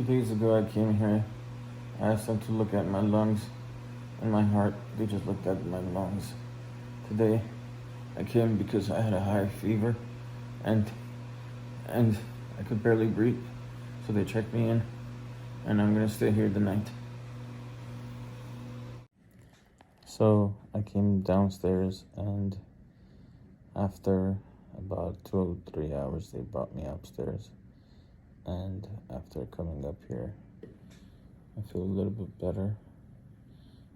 2 days ago I came here. I asked them to look at my lungs and my heart. They just looked at my lungs. Today I came because I had a high fever and I could barely breathe. So they checked me in and I'm gonna stay here the night. So I came downstairs and after about 2 or 3 hours they brought me upstairs. And after coming up here, I feel a little bit better,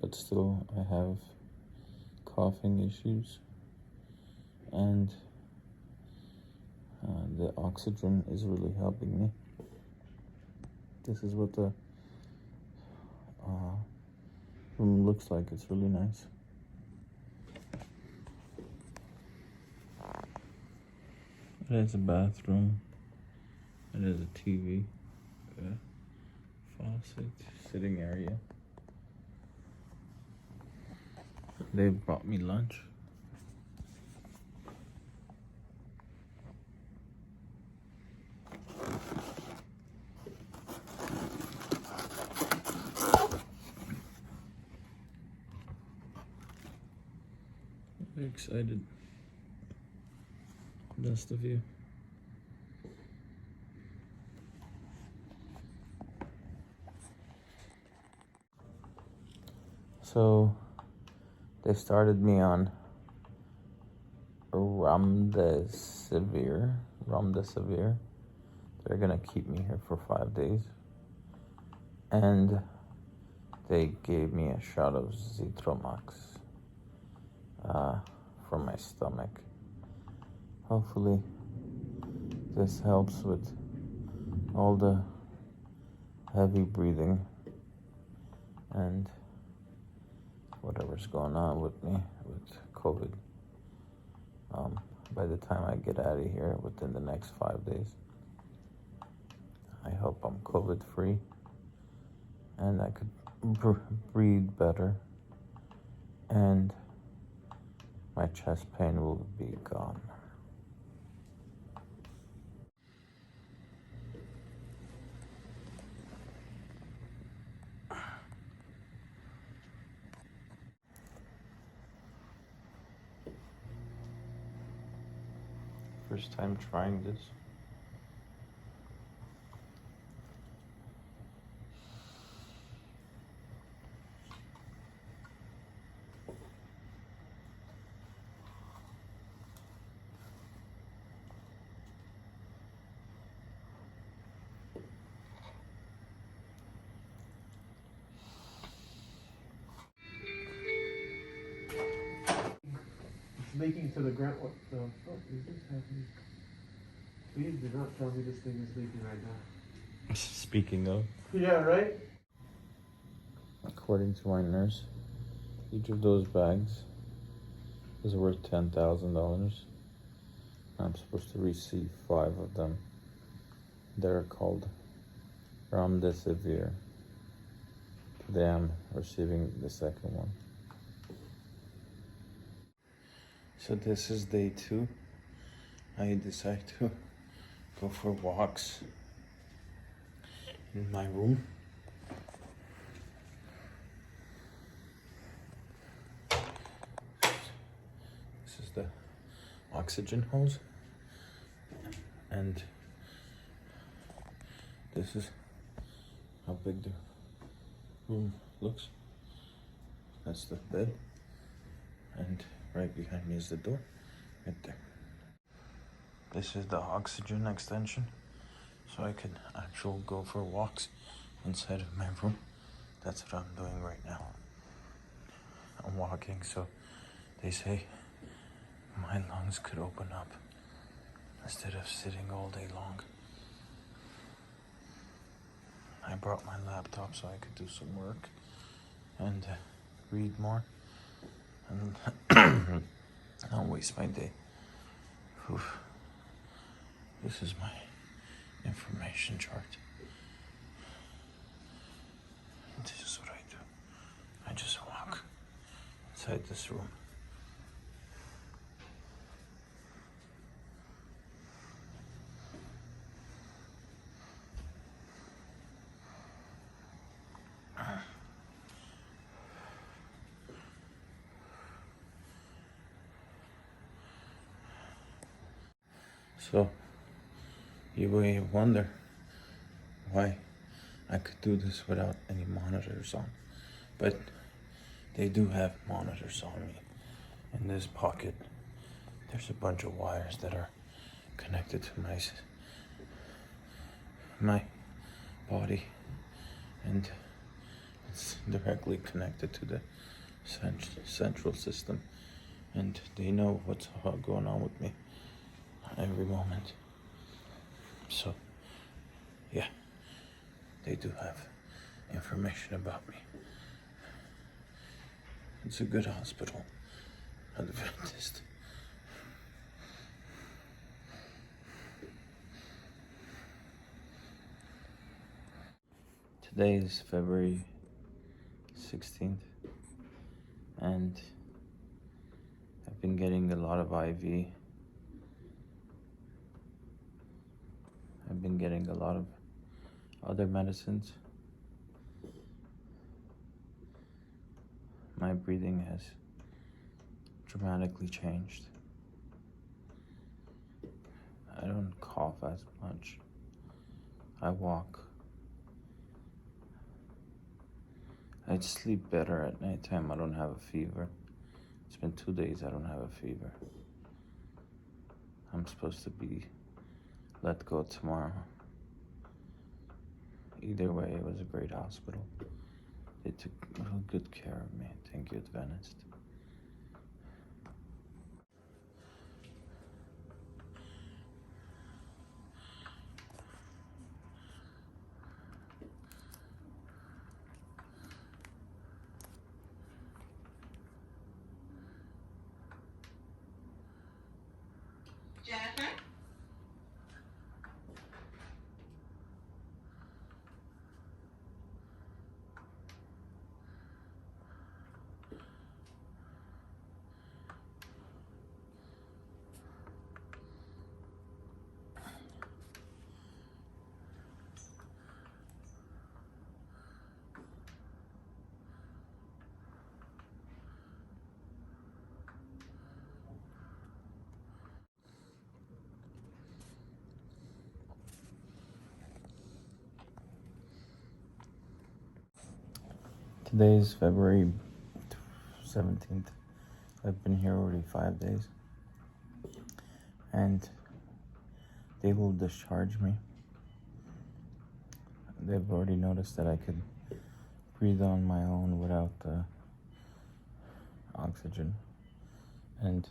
but still I have coughing issues, and the oxygen is really helping me. This is what the room looks like. It's really nice. It has a bathroom. It has a TV, a faucet, sitting area. They brought me lunch. Very excited. That's the view. So they started me on remdesivir. They're gonna keep me here for 5 days. And they gave me a shot of Zitromax for my stomach. Hopefully this helps with all the heavy breathing and whatever's going on with me with COVID. By the time I get out of here within the next 5 days, I hope I'm COVID free and I could breathe better and my chest pain will be gone. First time trying this. Leaking to the ground. What the fuck is this happening? Please do not tell me this thing is leaking right now. Speaking of, Yeah, right? according to my nurse, each of those bags is worth $10,000. I'm supposed to receive 5 of them. They're called remdesivir. Today I'm receiving the second one. So this is day 2. I decide to go for walks in my room. This is the oxygen hose, and this is how big the room looks. That's the bed, and right behind me is the door, right there. This is the oxygen extension, so I can actually go for walks inside of my room. That's what I'm doing right now. I'm walking, so they say my lungs could open up instead of sitting all day long. I brought my laptop so I could do some work and read more and not waste my day. Oof. This is my information chart. This is what I do. I just walk inside this room. So you may wonder why I could do this without any monitors on. But they do have monitors on me. In this pocket, there's a bunch of wires that are connected to my body, and it's directly connected to the central system, and they know what's going on with me every moment. So yeah, they do have information about me. It's a good hospital, Adventist. Today is February 16th, and I've been getting a lot of IV. I've been getting a lot of other medicines. My breathing has dramatically changed. I don't cough as much. I walk. I sleep better at nighttime. I don't have a fever. It's been 2 days I don't have a fever. I'm supposed to be let go tomorrow. Either way, it was a great hospital. They took real good care of me. Thank you, Adventist. Jennifer? Today is February 17th. I've been here already 5 days. And they will discharge me. They've already noticed that I could breathe on my own without the oxygen. And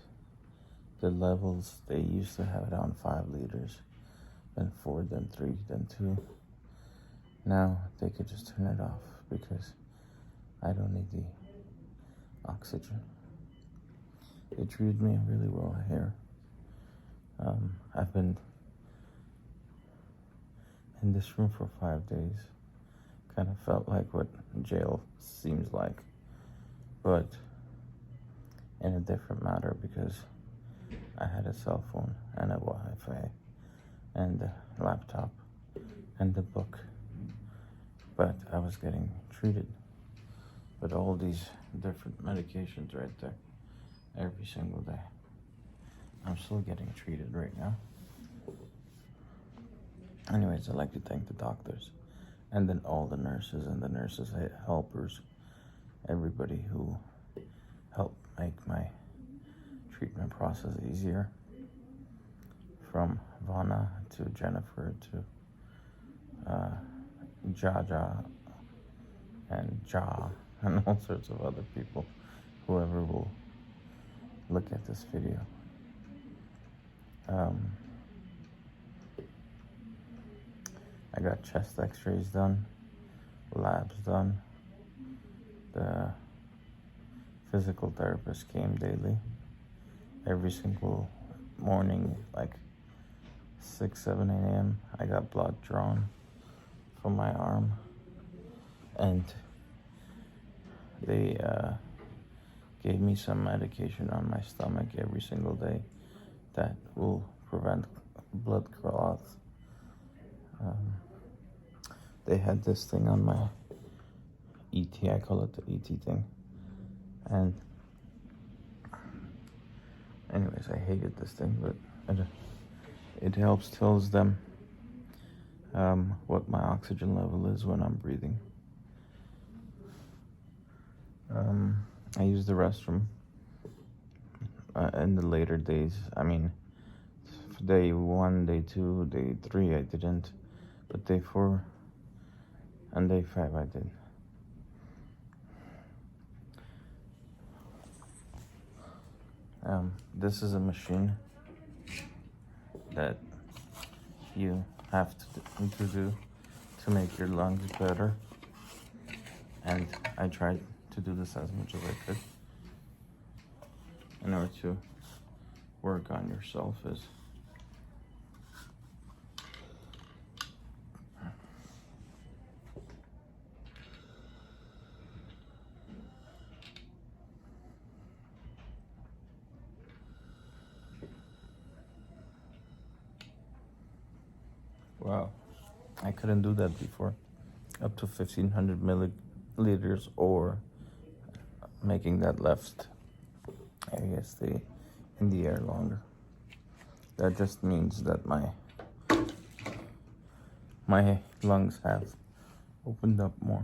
the levels, they used to have it on 5 liters, then 4, then 3, then 2. Now they could just turn it off because I don't need the oxygen. They treated me really well here. I've been in this room for 5 days. Kind of felt like what jail seems like, but in a different matter because I had a cell phone and a Wi-Fi and a laptop and a book, but I was getting treated with all these different medications right there every single day. I'm still getting treated right now. Anyways, I'd like to thank the doctors and then all the nurses and the nurses helpers, everybody who helped make my treatment process easier. From Vana to Jennifer to Jaja and Ja and all sorts of other people, whoever will look at this video. I got chest x-rays done, labs done. The physical therapist came daily, every single morning, like 6, 7 a.m. I got blood drawn from my arm, and they gave me some medication on my stomach every single day that will prevent blood clots. They had this thing on my ET, I call it the ET thing. And anyways, I hated this thing, but it helps tells them what my oxygen level is when I'm breathing. I use the restroom in the later days. I mean, day 1, day 2, day 3 I didn't, but day 4 and day 5 I did. This is a machine that you have to do to make your lungs better, and I tried to do this as much as I could in order to work on yourself. Is wow, I couldn't do that before. Up to 1,500 milliliters, or making that left, I guess, stay in the air longer. That just means that my lungs have opened up more,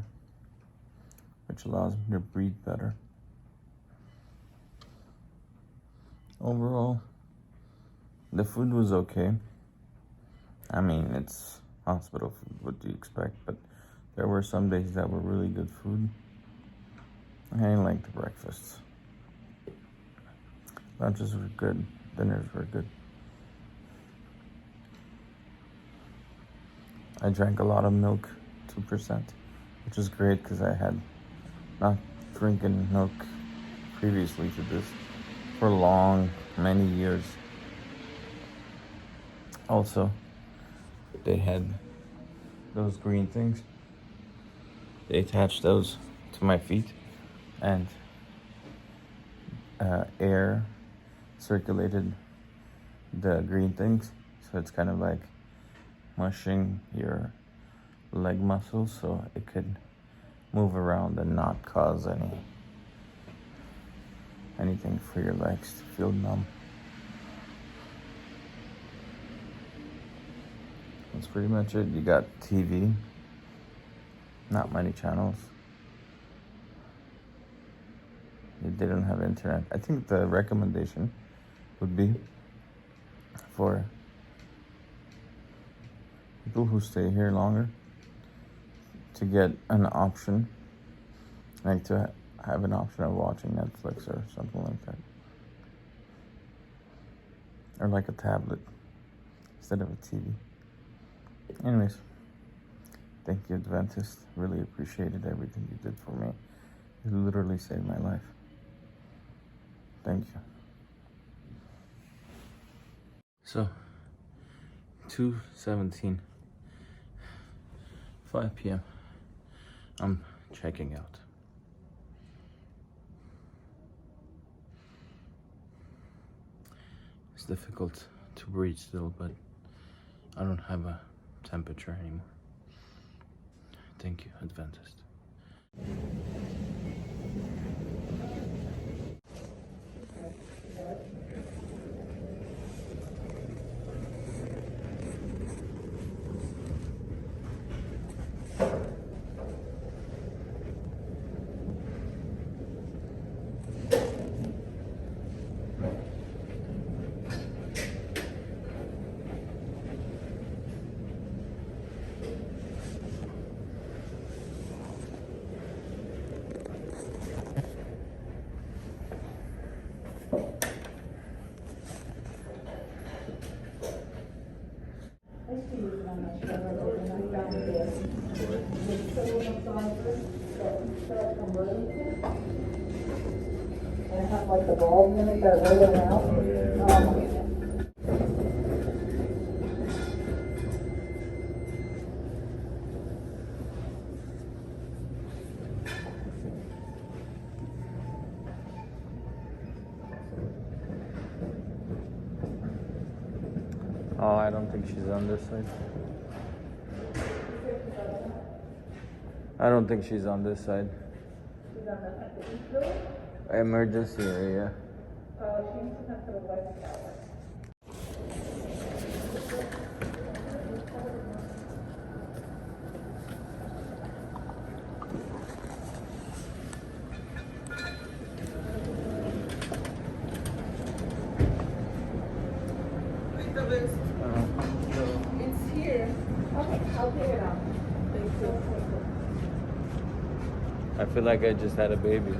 which allows me to breathe better. Overall, the food was okay. I mean, it's hospital food, what do you expect? But there were some days that were really good food. I didn't like the breakfasts. Lunches were good, dinners were good. I drank a lot of milk, 2%, which is great because I had not drinking milk previously to this for many years. Also, they had those green things. They attached those to my feet, and air circulated the green things, so it's kind of like mushing your leg muscles so it could move around and not cause anything for your legs to feel numb. That's pretty much it. You got TV, not many channels. You didn't have internet. I think the recommendation would be for people who stay here longer to get an option, like to have an option of watching Netflix or something like that, or like a tablet instead of a TV. Anyways, thank you, Adventist. Really appreciated everything you did for me. You literally saved my life. Thank you. So, 2:17, 5 p.m. I'm checking out. It's difficult to breathe still, but I don't have a temperature anymore. Thank you, Adventist. And have like the balls in it that roll around. Oh my goodness. Oh, I don't think she's on this side. I don't think she's on this side. She's on the east building? Emergency area. She used to come to the west side. Thank you. I feel like I just had a baby.